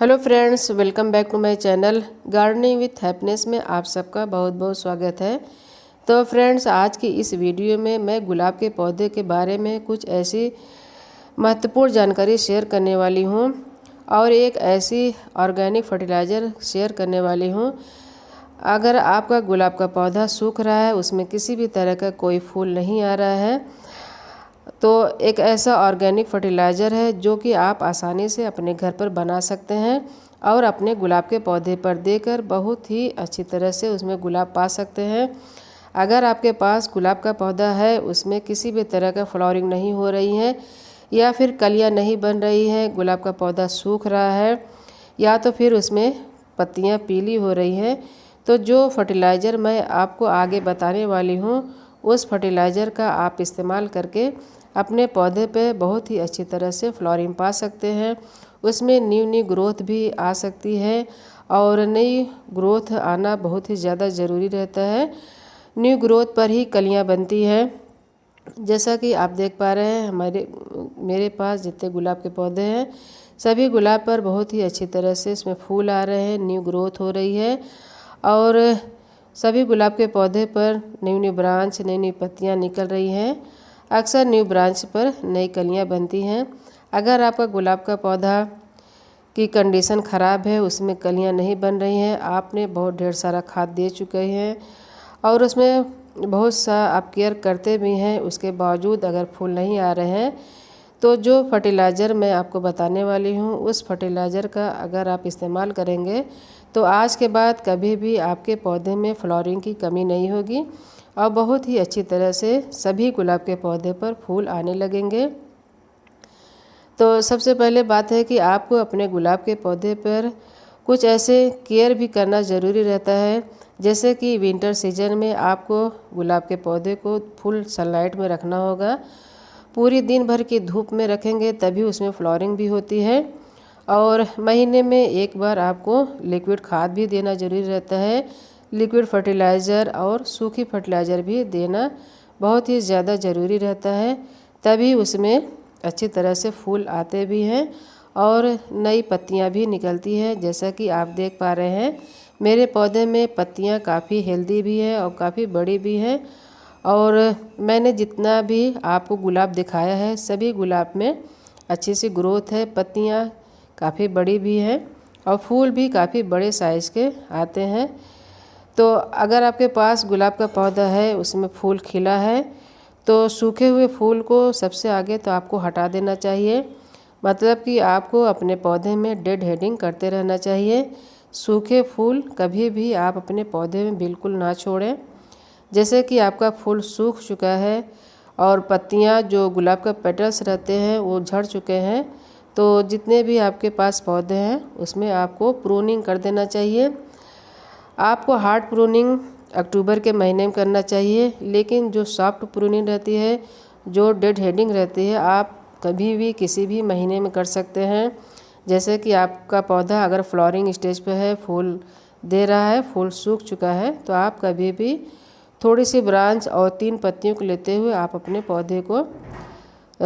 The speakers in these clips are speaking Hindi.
Hello friends, welcome back to my channel gardening with happiness में आप सबका बहुत बहुत स्वागत है। तो फ्रेंड्स, आज की इस वीडियो में मैं गुलाब के पौधे के बारे में कुछ ऐसी महत्वपूर्ण जानकारी शेयर करने वाली हूँ और एक ऐसी ऑर्गेनिक फर्टिलाइज़र शेयर करने वाली हूँ। अगर आपका गुलाब का पौधा सूख रहा है, उसमें किसी भी तरह का कोई फूल नहीं आ रहा है, तो एक ऐसा ऑर्गेनिक फर्टिलाइज़र है जो कि आप आसानी से अपने घर पर बना सकते हैं और अपने गुलाब के पौधे पर देकर बहुत ही अच्छी तरह से उसमें गुलाब पा सकते हैं। अगर आपके पास गुलाब का पौधा है, उसमें किसी भी तरह का फ्लावरिंग नहीं हो रही है या फिर कलियां नहीं बन रही हैं, गुलाब का पौधा सूख रहा है या तो फिर उसमें पत्तियां पीली हो रही हैं, तो जो फर्टिलाइज़र मैं आपको आगे बताने वाली हूँ उस फर्टिलाइज़र का आप इस्तेमाल करके अपने पौधे पे बहुत ही अच्छी तरह से फ्लावरिंग पा सकते हैं। उसमें न्यू ग्रोथ भी आ सकती है और नई ग्रोथ आना बहुत ही ज़्यादा ज़रूरी रहता है। न्यू ग्रोथ पर ही कलियां बनती हैं। जैसा कि आप देख पा रहे हैं, मेरे पास जितने गुलाब के पौधे हैं, सभी गुलाब पर बहुत ही अच्छी तरह से इसमें फूल आ रहे हैं, न्यू ग्रोथ हो रही है और सभी गुलाब के पौधे पर न्यू ब्रांच, नई पत्तियां निकल रही हैं। अक्सर न्यू ब्रांच पर नई कलियां बनती हैं। अगर आपका गुलाब का पौधा की कंडीशन ख़राब है, उसमें कलियां नहीं बन रही हैं, आपने बहुत ढेर सारा खाद दे चुके हैं और उसमें बहुत सा आप केयर करते भी हैं, उसके बावजूद अगर फूल नहीं आ रहे हैं, तो जो फर्टिलाइज़र मैं आपको बताने वाली हूँ उस फर्टिलाइज़र का अगर आप इस्तेमाल करेंगे तो आज के बाद कभी भी आपके पौधे में फ्लावरिंग की कमी नहीं होगी और बहुत ही अच्छी तरह से सभी गुलाब के पौधे पर फूल आने लगेंगे। तो सबसे पहले बात है कि आपको अपने गुलाब के पौधे पर कुछ ऐसे केयर भी करना ज़रूरी रहता है, जैसे कि विंटर सीजन में आपको गुलाब के पौधे को फुल सनलाइट में रखना होगा। पूरी दिन भर की धूप में रखेंगे तभी उसमें फ्लावरिंग भी होती है और महीने में एक बार आपको लिक्विड खाद भी देना ज़रूरी रहता है। लिक्विड फर्टिलाइज़र और सूखी फर्टिलाइज़र भी देना बहुत ही ज़्यादा ज़रूरी रहता है, तभी उसमें अच्छी तरह से फूल आते भी हैं और नई पत्तियां भी निकलती हैं। जैसा कि आप देख पा रहे हैं, मेरे पौधे में पत्तियां काफ़ी हेल्दी भी है और काफ़ी बड़ी भी है और मैंने जितना भी आपको गुलाब दिखाया है, सभी गुलाब में अच्छी सी ग्रोथ है, पत्तियां काफ़ी बड़ी भी हैं और फूल भी काफ़ी बड़े साइज़ के आते हैं। तो अगर आपके पास गुलाब का पौधा है, उसमें फूल खिला है, तो सूखे हुए फूल को सबसे आगे तो आपको हटा देना चाहिए। मतलब कि आपको अपने पौधे में डेड हेडिंग करते रहना चाहिए। सूखे फूल कभी भी आप अपने पौधे में बिल्कुल ना छोड़ें। जैसे कि आपका फूल सूख चुका है और पत्तियां, जो गुलाब का पेटल्स रहते हैं, वो झड़ चुके हैं, तो जितने भी आपके पास पौधे हैं उसमें आपको प्रूनिंग कर देना चाहिए। आपको हार्ड प्रूनिंग अक्टूबर के महीने में करना चाहिए, लेकिन जो सॉफ्ट प्रूनिंग रहती है, जो डेड हेडिंग रहती है, आप कभी भी किसी भी महीने में कर सकते हैं। जैसे कि आपका पौधा अगर फ्लावरिंग स्टेज पे है, फूल दे रहा है, फूल सूख चुका है, तो आप कभी भी थोड़ी सी ब्रांच और 3 पत्तियों को लेते हुए आप अपने पौधे को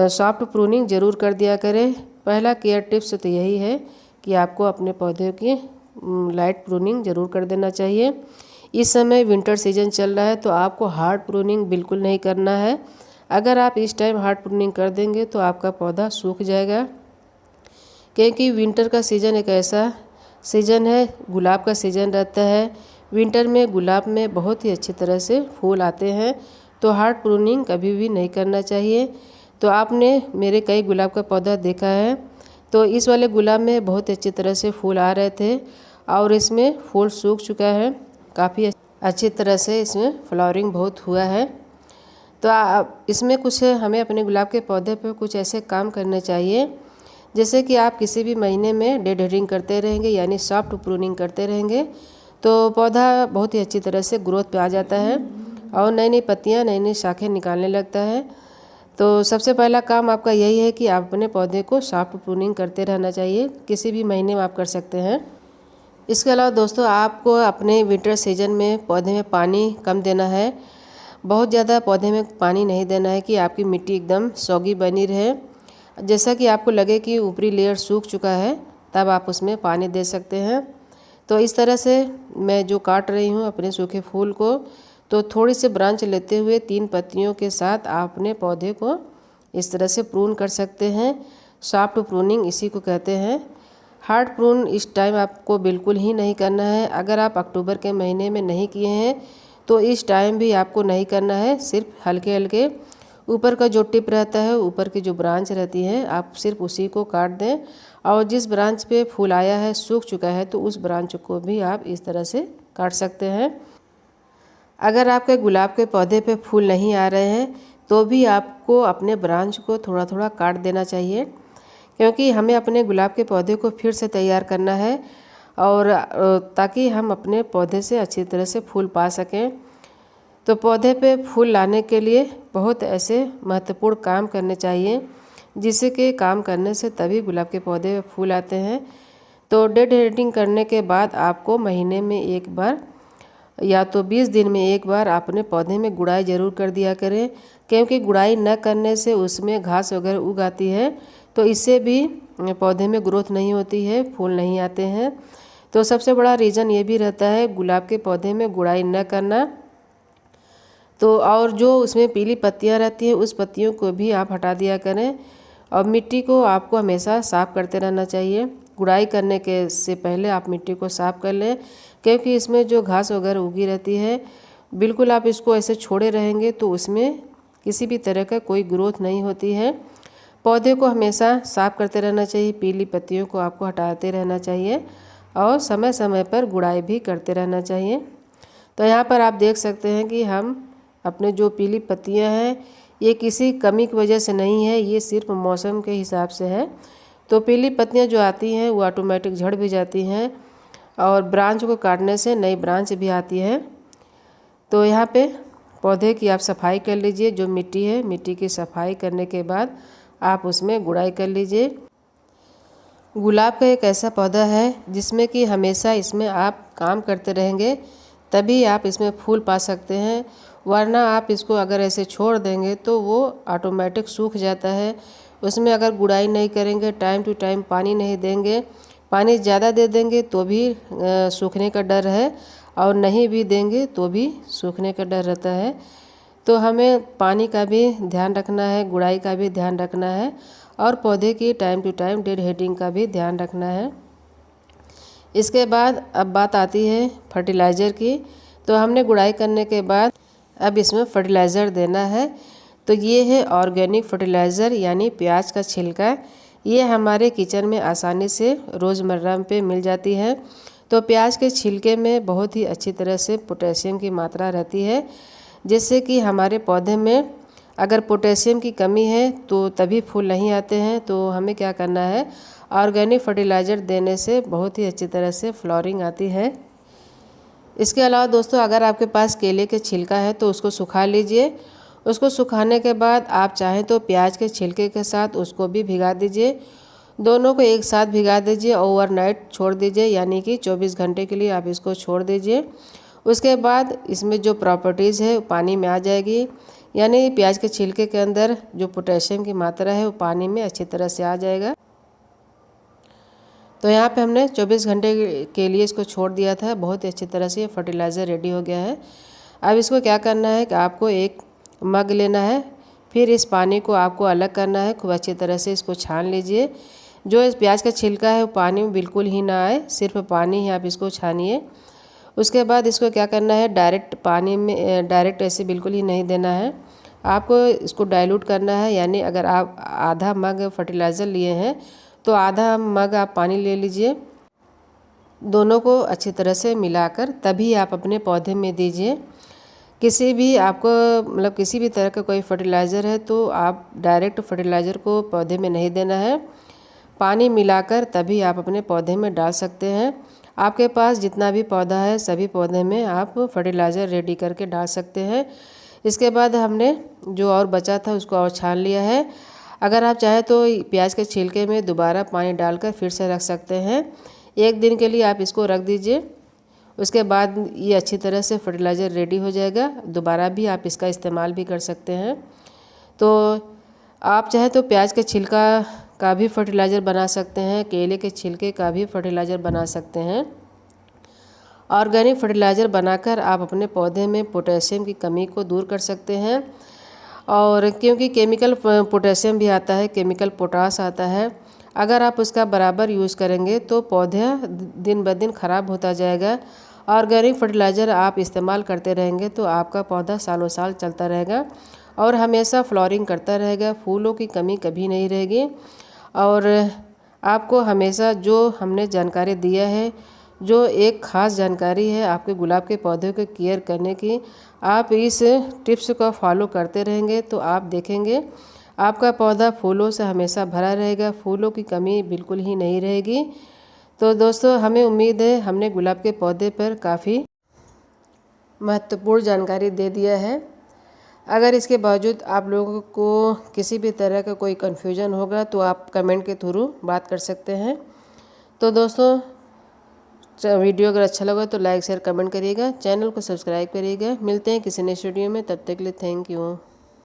सॉफ्ट प्रूनिंग ज़रूर कर दिया करें। पहला केयर टिप्स तो यही है कि आपको अपने पौधे की लाइट प्रूनिंग ज़रूर कर देना चाहिए। इस समय विंटर सीजन चल रहा है, तो आपको हार्ड प्रूनिंग बिल्कुल नहीं करना है। अगर आप इस टाइम हार्ड प्रूनिंग कर देंगे तो आपका पौधा सूख जाएगा, क्योंकि विंटर का सीज़न एक ऐसा सीज़न है, गुलाब का सीज़न रहता है। विंटर में गुलाब में बहुत ही अच्छी तरह से फूल आते हैं, तो हार्ड प्रूनिंग कभी भी नहीं करना चाहिए। तो आपने मेरे कई गुलाब का पौधा देखा है, तो इस वाले गुलाब में बहुत अच्छी तरह से फूल आ रहे थे और इसमें फूल सूख चुका है, काफ़ी अच्छी तरह से इसमें फ्लावरिंग बहुत हुआ है। तो इसमें कुछ हमें अपने गुलाब के पौधे पर कुछ ऐसे काम करने चाहिए, जैसे कि आप किसी भी महीने में डेड हेडिंग करते रहेंगे, यानी सॉफ्ट प्रूनिंग करते रहेंगे, तो पौधा बहुत ही अच्छी तरह से ग्रोथ पे आ जाता है और नई नई पत्तियाँ, नई नई शाखें निकालने लगता है। तो सबसे पहला काम आपका यही है कि आप अपने पौधे को सॉफ्ट प्रूनिंग करते रहना चाहिए, किसी भी महीने में आप कर सकते हैं। इसके अलावा दोस्तों, आपको अपने विंटर सीजन में पौधे में पानी कम देना है। बहुत ज़्यादा पौधे में पानी नहीं देना है कि आपकी मिट्टी एकदम सौगी बनी रहे। जैसा कि आपको लगे कि ऊपरी लेयर सूख चुका है, तब आप उसमें पानी दे सकते हैं। तो इस तरह से मैं जो काट रही हूँ अपने सूखे फूल को, तो थोड़ी सी ब्रांच लेते हुए 3 पत्तियों के साथ आप अपने पौधे को इस तरह से प्रून कर सकते हैं। सॉफ्ट प्रूनिंग इसी को कहते हैं। हार्ड प्रून इस टाइम आपको बिल्कुल ही नहीं करना है। अगर आप अक्टूबर के महीने में नहीं किए हैं तो इस टाइम भी आपको नहीं करना है। सिर्फ हल्के हल्के ऊपर का जो टिप रहता है, ऊपर की जो ब्रांच रहती है, आप सिर्फ उसी को काट दें। और जिस ब्रांच पे फूल आया है, सूख चुका है, तो उस ब्रांच को भी आप इस तरह से काट सकते हैं। अगर आपके गुलाब के पौधे पे फूल नहीं आ रहे हैं तो भी आपको अपने ब्रांच को थोड़ा थोड़ा काट देना चाहिए, क्योंकि हमें अपने गुलाब के पौधे को फिर से तैयार करना है और ताकि हम अपने पौधे से अच्छी तरह से फूल पा सकें। तो पौधे पे फूल लाने के लिए बहुत ऐसे महत्वपूर्ण काम करने चाहिए, जिससे कि काम करने से तभी गुलाब के पौधे पे फूल आते हैं। तो डेड हेडिंग करने के बाद आपको महीने में एक बार या तो 20 दिन में एक बार अपने पौधे में गुड़ाई ज़रूर कर दिया करें, क्योंकि गुड़ाई न करने से उसमें घास वगैरह उग आती है, तो इससे भी पौधे में ग्रोथ नहीं होती है, फूल नहीं आते हैं। तो सबसे बड़ा रीज़न ये भी रहता है गुलाब के पौधे में गुड़ाई न करना। तो और जो उसमें पीली पत्तियां रहती हैं, उस पत्तियों को भी आप हटा दिया करें। और मिट्टी को आपको हमेशा साफ़ करते रहना चाहिए। गुड़ाई करने के से पहले आप मिट्टी को साफ़ कर लें, क्योंकि इसमें जो घास वगैरह उगी रहती है, बिल्कुल आप इसको ऐसे छोड़े रहेंगे तो उसमें किसी भी तरह का कोई ग्रोथ नहीं होती है। पौधे को हमेशा साफ़ करते रहना चाहिए, पीली पत्तियों को आपको हटाते रहना चाहिए और समय समय पर गुड़ाई भी करते रहना चाहिए। तो यहाँ पर आप देख सकते हैं कि हम अपने जो पीली पत्तियाँ हैं, ये किसी कमी की वजह से नहीं है, ये सिर्फ मौसम के हिसाब से है। तो पीली पत्तियाँ जो आती हैं वो ऑटोमेटिक झड़ भी जाती हैं और ब्रांच को काटने से नई ब्रांच भी आती है। तो यहाँ पे पौधे की आप सफाई कर लीजिए। जो मिट्टी है, मिट्टी की सफाई करने के बाद आप उसमें गुड़ाई कर लीजिए। गुलाब का एक ऐसा पौधा है जिसमें कि हमेशा इसमें आप काम करते रहेंगे, तभी आप इसमें फूल पा सकते हैं। वरना आप इसको अगर ऐसे छोड़ देंगे तो वो ऑटोमेटिक सूख जाता है। उसमें अगर गुड़ाई नहीं करेंगे, टाइम टू टाइम पानी नहीं देंगे, पानी ज़्यादा दे देंगे तो भी सूखने का डर है, और नहीं भी देंगे तो भी सूखने का डर रहता है। तो हमें पानी का भी ध्यान रखना है, गुड़ाई का भी ध्यान रखना है और पौधे की time to time deadheading का भी ध्यान रखना है। इसके बाद अब बात आती है फर्टिलाइज़र की। तो हमने गुड़ाई करने के बाद अब इसमें फर्टिलाइज़र देना है। तो ये है ऑर्गेनिक फर्टिलाइज़र, यानी प्याज का छिलका। ये हमारे किचन में आसानी से रोज़मर्रा पे मिल जाती है। तो प्याज के छिलके में बहुत ही अच्छी तरह से पोटेशियम की मात्रा रहती है, जिससे कि हमारे पौधे में अगर पोटेशियम की कमी है तो तभी फूल नहीं आते हैं। तो हमें क्या करना है, ऑर्गेनिक फर्टिलाइज़र देने से बहुत ही अच्छी तरह से फ्लावरिंग आती है। इसके अलावा दोस्तों, अगर आपके पास केले के छिलका है तो उसको सुखा लीजिए। उसको सुखाने के बाद आप चाहें तो प्याज के छिलके के साथ उसको भी भिगा दीजिए। दोनों को एक साथ भिगा दीजिए, ओवरनाइट छोड़ दीजिए, यानी कि 24 घंटे के लिए आप इसको छोड़ दीजिए। उसके बाद इसमें जो प्रॉपर्टीज़ है पानी में आ जाएगी, यानी प्याज के छिलके के अंदर जो पोटेशियम की मात्रा है वो पानी में अच्छी तरह से आ जाएगा। तो यहाँ पे हमने 24 घंटे के लिए इसको छोड़ दिया था। बहुत ही अच्छी तरह से ये फर्टिलाइज़र रेडी हो गया है। अब इसको क्या करना है कि आपको एक मग लेना है, फिर इस पानी को आपको अलग करना है। खूब अच्छी तरह से इसको छान लीजिए। जो इस प्याज का छिलका है वो पानी में बिल्कुल ही ना आए, सिर्फ पानी ही आप इसको छानिए। उसके बाद इसको क्या करना है, डायरेक्ट पानी में डायरेक्ट ऐसे बिल्कुल ही नहीं देना है, आपको इसको डाइल्यूट करना है। यानी अगर आप आधा मग फर्टिलाइज़र लिए हैं तो आधा मग आप पानी ले लीजिए। दोनों को अच्छी तरह से मिलाकर तभी आप अपने पौधे में दीजिए। किसी भी आपको मतलब किसी भी तरह का कोई फर्टिलाइज़र है तो आप डायरेक्ट फर्टिलाइज़र को पौधे में नहीं देना है, पानी मिलाकर तभी आप अपने पौधे में डाल सकते हैं। आपके पास जितना भी पौधा है सभी पौधे में आप फर्टिलाइज़र रेडी करके डाल सकते हैं। इसके बाद हमने जो और बचा था उसको और छान लिया है। अगर आप चाहें तो प्याज के छिलके में दोबारा पानी डालकर फिर से रख सकते हैं। 1 दिन के लिए आप इसको रख दीजिए। उसके बाद ये अच्छी तरह से फर्टिलाइज़र रेडी हो जाएगा। दोबारा भी आप इसका इस्तेमाल भी कर सकते हैं। तो आप चाहे तो प्याज के छिलका का भी फर्टिलाइज़र बना सकते हैं, केले के छिलके का भी फर्टिलाइज़र बना सकते हैं। ऑर्गेनिक फर्टिलाइज़र बनाकर आप अपने पौधे में पोटेशियम की कमी को दूर कर सकते हैं। और क्योंकि केमिकल पोटेशियम भी आता है, केमिकल पोटास आता है, अगर आप उसका बराबर यूज़ करेंगे तो पौधा दिन ब दिन ख़राब होता जाएगा। ऑर्गेनिक फर्टिलाइज़र आप इस्तेमाल करते रहेंगे तो आपका पौधा सालों साल चलता रहेगा और हमेशा फ्लावरिंग करता रहेगा, फूलों की कमी कभी नहीं रहेगी। और आपको हमेशा जो हमने जानकारी दिया है, जो एक ख़ास जानकारी है आपके गुलाब के पौधे को केयर करने की, आप इस टिप्स को फॉलो करते रहेंगे तो आप देखेंगे आपका पौधा फूलों से हमेशा भरा रहेगा, फूलों की कमी बिल्कुल ही नहीं रहेगी। तो दोस्तों, हमें उम्मीद है हमने गुलाब के पौधे पर काफ़ी महत्वपूर्ण जानकारी दे दिया है। अगर इसके बावजूद आप लोगों को किसी भी तरह का कोई कन्फ्यूजन होगा तो आप कमेंट के थ्रू बात कर सकते हैं। तो दोस्तों, वीडियो अगर अच्छा लगा तो लाइक शेयर कमेंट करिएगा, चैनल को सब्सक्राइब करिएगा। मिलते हैं किसी नेक्स्ट वीडियो में, तब तक के लिए थैंक यू।